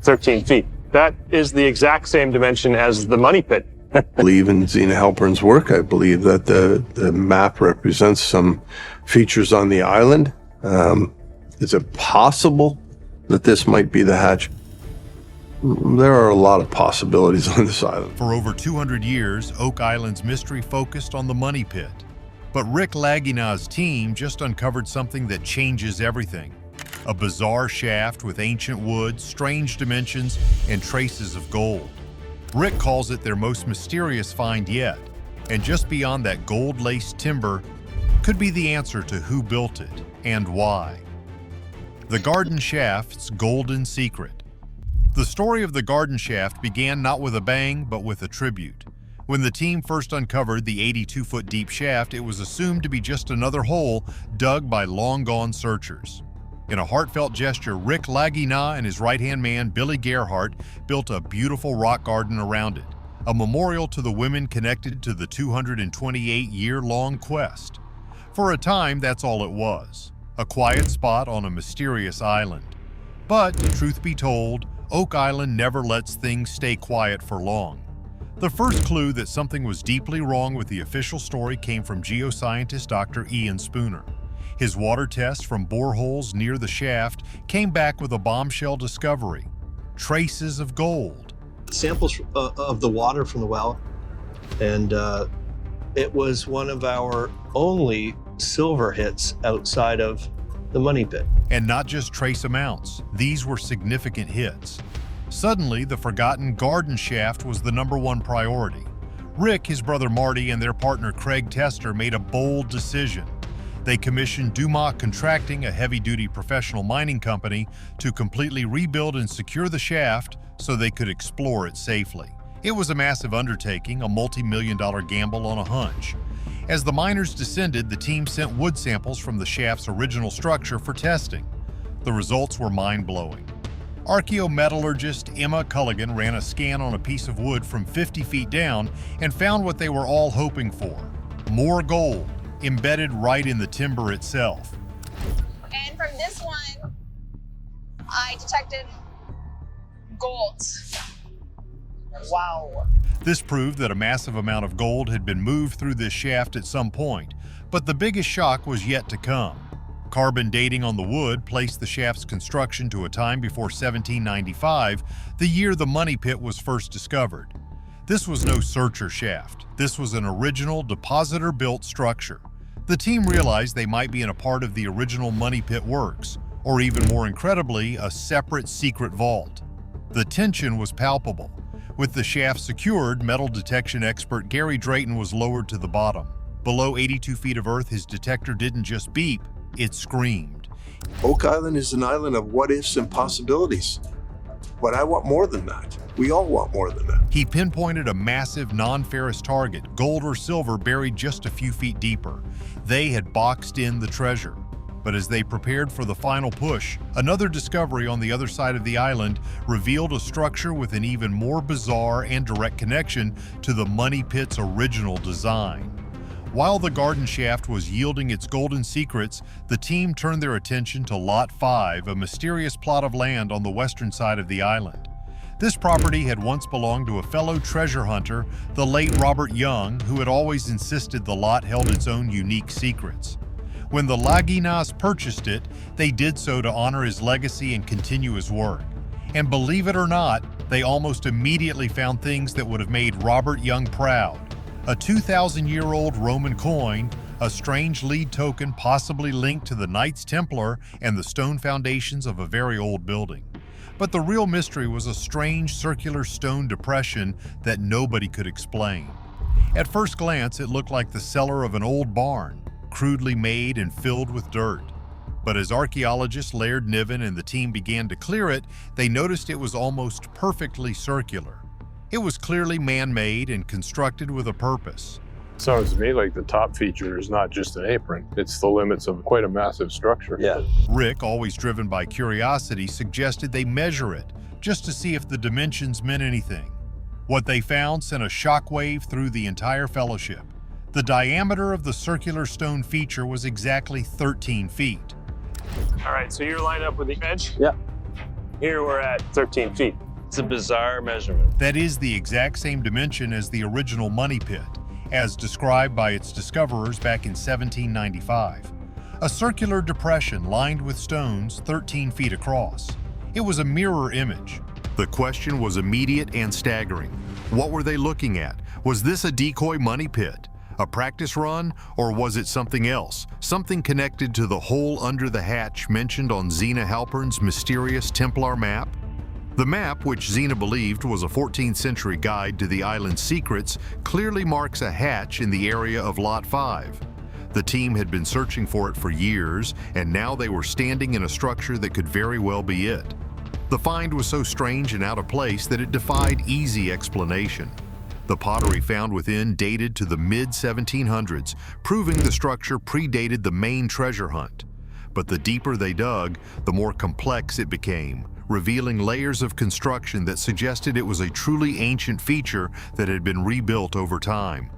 13 feet. That is the exact same dimension as the money pit. I believe in Zena Halpern's work. I believe that the map represents some features on the island. Is it possible that this might be the hatch? There are a lot of possibilities on this island. For over 200 years, Oak Island's mystery focused on the money pit. But Rick Lagina's team just uncovered something that changes everything. A bizarre shaft with ancient wood, strange dimensions, and traces of gold. Rick calls it their most mysterious find yet, and just beyond that gold-laced timber could be the answer to who built it and why. The Garden Shaft's Golden Secret. The story of the Garden Shaft began not with a bang, but with a tribute. When the team first uncovered the 82-foot deep shaft, it was assumed to be just another hole dug by long-gone searchers. In a heartfelt gesture, Rick Lagina and his right-hand man, Billy Gerhardt, built a beautiful rock garden around it, a memorial to the women connected to the 228-year-long quest. For a time, that's all it was, a quiet spot on a mysterious island. But, truth be told, Oak Island never lets things stay quiet for long. The first clue that something was deeply wrong with the official story came from geoscientist Dr. Ian Spooner. His water test from boreholes near the shaft came back with a bombshell discovery: traces of gold. Samples of the water from the well, and it was one of our only silver hits outside of the money pit. And not just trace amounts, these were significant hits. Suddenly, the forgotten garden shaft was the #1 priority. Rick, his brother Marty, and their partner Craig Tester made a bold decision. They commissioned Dumont Contracting, a heavy-duty professional mining company, to completely rebuild and secure the shaft so they could explore it safely. It was a massive undertaking, a multi-million-dollar gamble on a hunch. As the miners descended, the team sent wood samples from the shaft's original structure for testing. The results were mind-blowing. Archaeometallurgist Emma Culligan ran a scan on a piece of wood from 50 feet down and found what they were all hoping for: more gold, embedded right in the timber itself. And from this one, I detected gold. Wow. This proved that a massive amount of gold had been moved through this shaft at some point, but the biggest shock was yet to come. Carbon dating on the wood placed the shaft's construction to a time before 1795, the year the money pit was first discovered. This was no searcher shaft. This was an original depositor-built structure. The team realized they might be in a part of the original money pit works, or even more incredibly, a separate secret vault. The tension was palpable. With the shaft secured, metal detection expert Gary Drayton was lowered to the bottom. Below 82 feet of earth, his detector didn't just beep, it screamed. Oak Island is an island of what-ifs and possibilities. But I want more than that. We all want more than that. He pinpointed a massive non-ferrous target, gold or silver, buried just a few feet deeper. They had boxed in the treasure. But as they prepared for the final push, another discovery on the other side of the island revealed a structure with an even more bizarre and direct connection to the money pit's original design. While the garden shaft was yielding its golden secrets, the team turned their attention to Lot 5, a mysterious plot of land on the western side of the island. This property had once belonged to a fellow treasure hunter, the late Robert Young, who had always insisted the lot held its own unique secrets. When the Laginas purchased it, they did so to honor his legacy and continue his work. And believe it or not, they almost immediately found things that would have made Robert Young proud. A 2,000-year-old Roman coin, a strange lead token possibly linked to the Knights Templar and the stone foundations of a very old building. But the real mystery was a strange circular stone depression that nobody could explain. At first glance, it looked like the cellar of an old barn, crudely made and filled with dirt. But as archaeologist Laird Niven and the team began to clear it, they noticed it was almost perfectly circular. It was clearly man-made and constructed with a purpose. Sounds to me like the top feature is not just an apron, it's the limits of quite a massive structure. Yeah. Rick, always driven by curiosity, suggested they measure it, just to see if the dimensions meant anything. What they found sent a shockwave through the entire fellowship. The diameter of the circular stone feature was exactly 13 feet. All right, so you're lined up with the edge? Yeah. Here we're at 13 feet. It's a bizarre measurement. That is the exact same dimension as the original money pit, as described by its discoverers back in 1795. A circular depression lined with stones 13 feet across. It was a mirror image. The question was immediate and staggering. What were they looking at? Was this a decoy money pit? A practice run? Or was it something else? Something connected to the hole under the hatch mentioned on Zina Halpern's mysterious Templar map? The map, which Zina believed was a 14th century guide to the island's secrets, clearly marks a hatch in the area of Lot 5. The team had been searching for it for years, and now they were standing in a structure that could very well be it. The find was so strange and out of place that it defied easy explanation. The pottery found within dated to the mid-1700s, proving the structure predated the main treasure hunt. But the deeper they dug, the more complex it became, revealing layers of construction that suggested it was a truly ancient feature that had been rebuilt over time.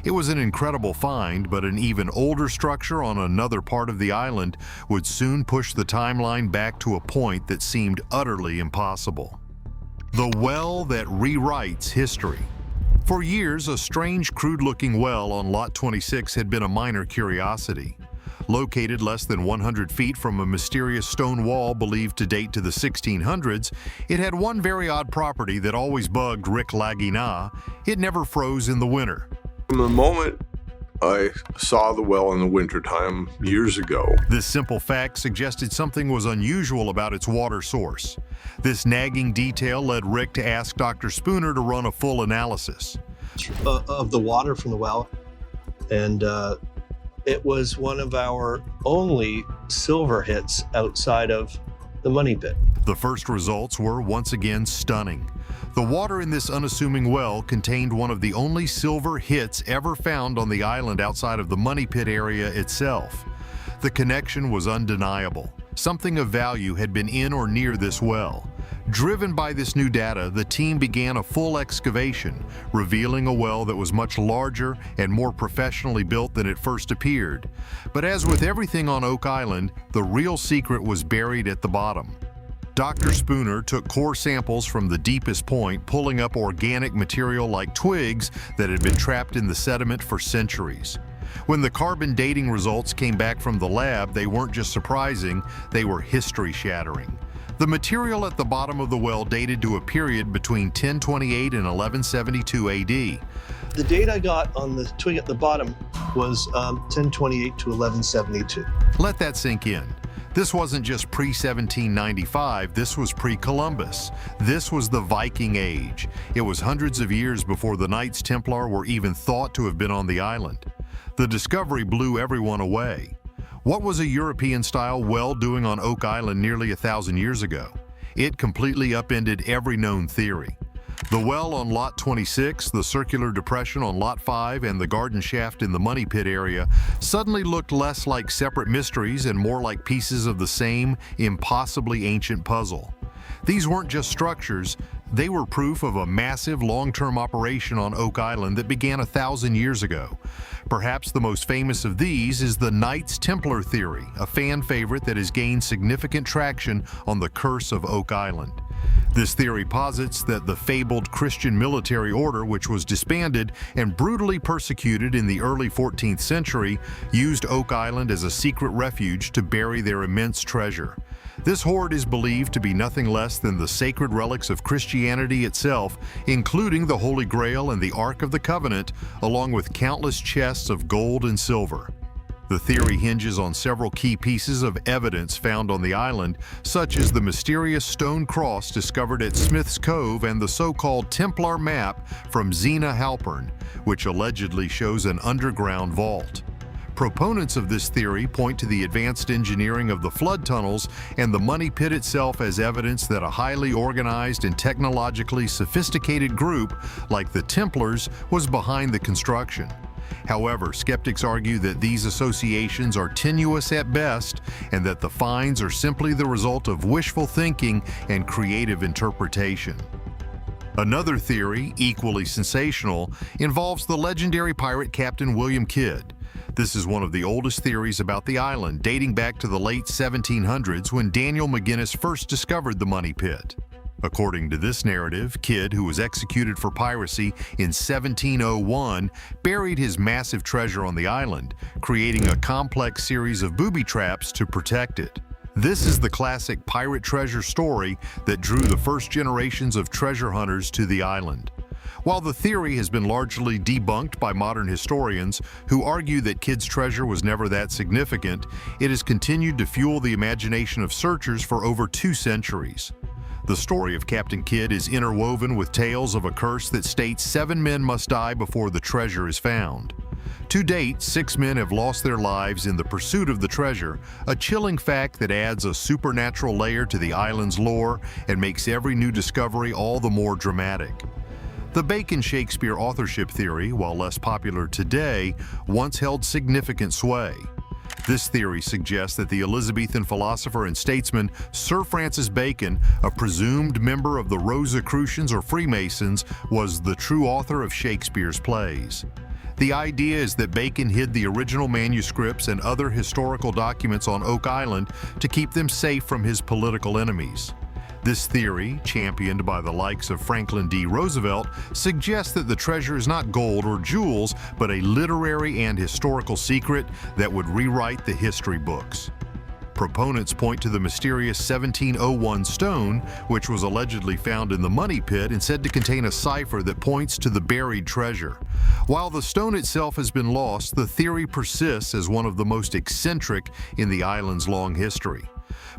It was an incredible find, but an even older structure on another part of the island would soon push the timeline back to a point that seemed utterly impossible. The well that rewrites history. For years, a strange, crude-looking well on Lot 26 had been a minor curiosity. Located less than 100 feet from a mysterious stone wall believed to date to the 1600s, it had one very odd property that always bugged Rick Lagina. It never froze in the winter. From the moment I saw the well in the wintertime years ago, This simple fact suggested something was unusual about its water source. This nagging detail led Rick to ask Dr. Spooner to run a full analysis. Of the water from the well, and it was one of our only silver hits outside of the money pit. The first results were once again stunning. The water in this unassuming well contained one of the only silver hits ever found on the island outside of the money pit area itself. The connection was undeniable. Something of value had been in or near this well. Driven by this new data, the team began a full excavation, revealing a well that was much larger and more professionally built than it first appeared. But as with everything on Oak Island, the real secret was buried at the bottom. Dr. Spooner took core samples from the deepest point, pulling up organic material like twigs that had been trapped in the sediment for centuries. When the carbon dating results came back from the lab, they weren't just surprising, they were history-shattering. The material at the bottom of the well dated to a period between 1028 and 1172 AD. The date I got on the twig at the bottom was 1028 to 1172. Let that sink in. This wasn't just pre-1795, this was pre-Columbus. This was the Viking Age. It was hundreds of years before the Knights Templar were even thought to have been on the island. The discovery blew everyone away. What was a European-style well doing on Oak Island nearly 1,000 years ago? It completely upended every known theory. The well on Lot 26, the circular depression on Lot 5, and the garden shaft in the money pit area suddenly looked less like separate mysteries and more like pieces of the same impossibly ancient puzzle. These weren't just structures, they were proof of a massive long-term operation on Oak Island that began 1,000 years ago. Perhaps the most famous of these is the Knights Templar theory, a fan favorite that has gained significant traction on the curse of Oak Island. This theory posits that the fabled Christian military order, which was disbanded and brutally persecuted in the early 14th century, used Oak Island as a secret refuge to bury their immense treasure. This hoard is believed to be nothing less than the sacred relics of Christianity itself, including the Holy Grail and the Ark of the Covenant, along with countless chests of gold and silver. The theory hinges on several key pieces of evidence found on the island, such as the mysterious stone cross discovered at Smith's Cove and the so-called Templar map from Zina Halpern, which allegedly shows an underground vault. Proponents of this theory point to the advanced engineering of the flood tunnels and the money pit itself as evidence that a highly organized and technologically sophisticated group like the Templars was behind the construction. However, skeptics argue that these associations are tenuous at best and that the finds are simply the result of wishful thinking and creative interpretation. Another theory, equally sensational, involves the legendary pirate Captain William Kidd. This is one of the oldest theories about the island, dating back to the late 1700s when Daniel McGinnis first discovered the Money Pit. According to this narrative, Kidd, who was executed for piracy in 1701, buried his massive treasure on the island, creating a complex series of booby traps to protect it. This is the classic pirate treasure story that drew the first generations of treasure hunters to the island. While the theory has been largely debunked by modern historians who argue that Kidd's treasure was never that significant, it has continued to fuel the imagination of searchers for over 2 centuries. The story of Captain Kidd is interwoven with tales of a curse that states 7 men must die before the treasure is found. To date, 6 men have lost their lives in the pursuit of the treasure, a chilling fact that adds a supernatural layer to the island's lore and makes every new discovery all the more dramatic. The Bacon-Shakespeare authorship theory, while less popular today, once held significant sway. This theory suggests that the Elizabethan philosopher and statesman Sir Francis Bacon, a presumed member of the Rosicrucians or Freemasons, was the true author of Shakespeare's plays. The idea is that Bacon hid the original manuscripts and other historical documents on Oak Island to keep them safe from his political enemies. This theory, championed by the likes of Franklin D. Roosevelt, suggests that the treasure is not gold or jewels, but a literary and historical secret that would rewrite the history books. Proponents point to the mysterious 1701 stone, which was allegedly found in the Money Pit and said to contain a cipher that points to the buried treasure. While the stone itself has been lost, the theory persists as one of the most eccentric in the island's long history.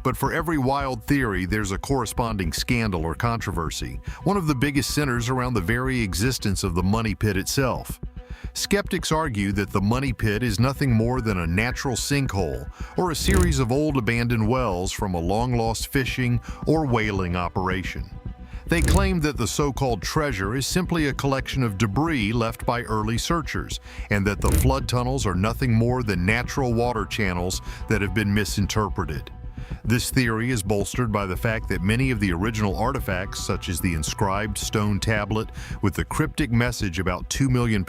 But for every wild theory, there's a corresponding scandal or controversy, one of the biggest centers around the very existence of the Money Pit itself. Skeptics argue that the Money Pit is nothing more than a natural sinkhole or a series of old abandoned wells from a long-lost fishing or whaling operation. They claim that the so-called treasure is simply a collection of debris left by early searchers, and that the flood tunnels are nothing more than natural water channels that have been misinterpreted. This theory is bolstered by the fact that many of the original artifacts, such as the inscribed stone tablet with the cryptic message about £2 million,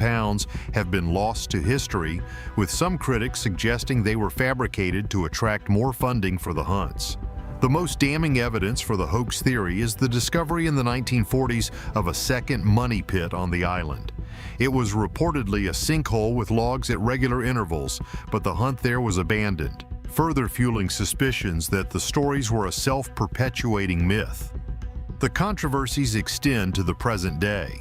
have been lost to history, with some critics suggesting they were fabricated to attract more funding for the hunts. The most damning evidence for the hoax theory is the discovery in the 1940s of a second money pit on the island. It was reportedly a sinkhole with logs at regular intervals, but the hunt there was abandoned, further fueling suspicions that the stories were a self-perpetuating myth. The controversies extend to the present day.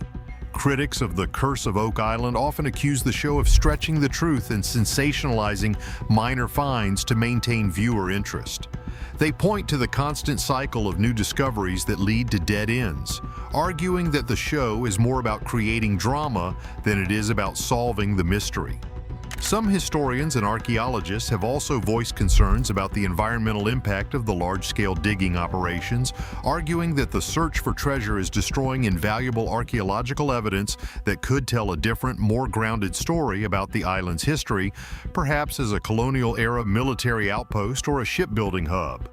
Critics of The Curse of Oak Island often accuse the show of stretching the truth and sensationalizing minor finds to maintain viewer interest. They point to the constant cycle of new discoveries that lead to dead ends, arguing that the show is more about creating drama than it is about solving the mystery. Some historians and archaeologists have also voiced concerns about the environmental impact of the large-scale digging operations, arguing that the search for treasure is destroying invaluable archaeological evidence that could tell a different, more grounded story about the island's history, perhaps as a colonial-era military outpost or a shipbuilding hub.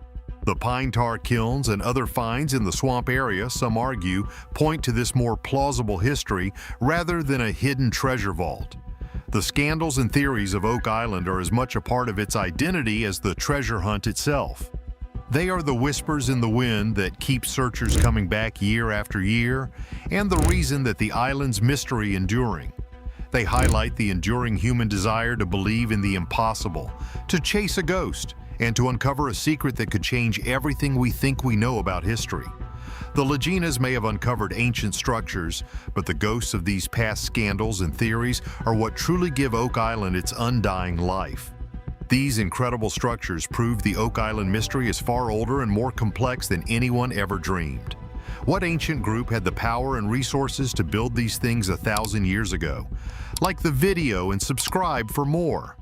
The pine tar kilns and other finds in the swamp area, some argue, point to this more plausible history rather than a hidden treasure vault. The scandals and theories of Oak Island are as much a part of its identity as the treasure hunt itself. They are the whispers in the wind that keep searchers coming back year after year, and the reason that the island's mystery enduring. They highlight the enduring human desire to believe in the impossible, to chase a ghost, and to uncover a secret that could change everything we think we know about history. The Laginas may have uncovered ancient structures, but the ghosts of these past scandals and theories are what truly give Oak Island its undying life. These incredible structures prove the Oak Island mystery is far older and more complex than anyone ever dreamed. What ancient group had the power and resources to build these things 1,000 years ago? Like the video and subscribe for more.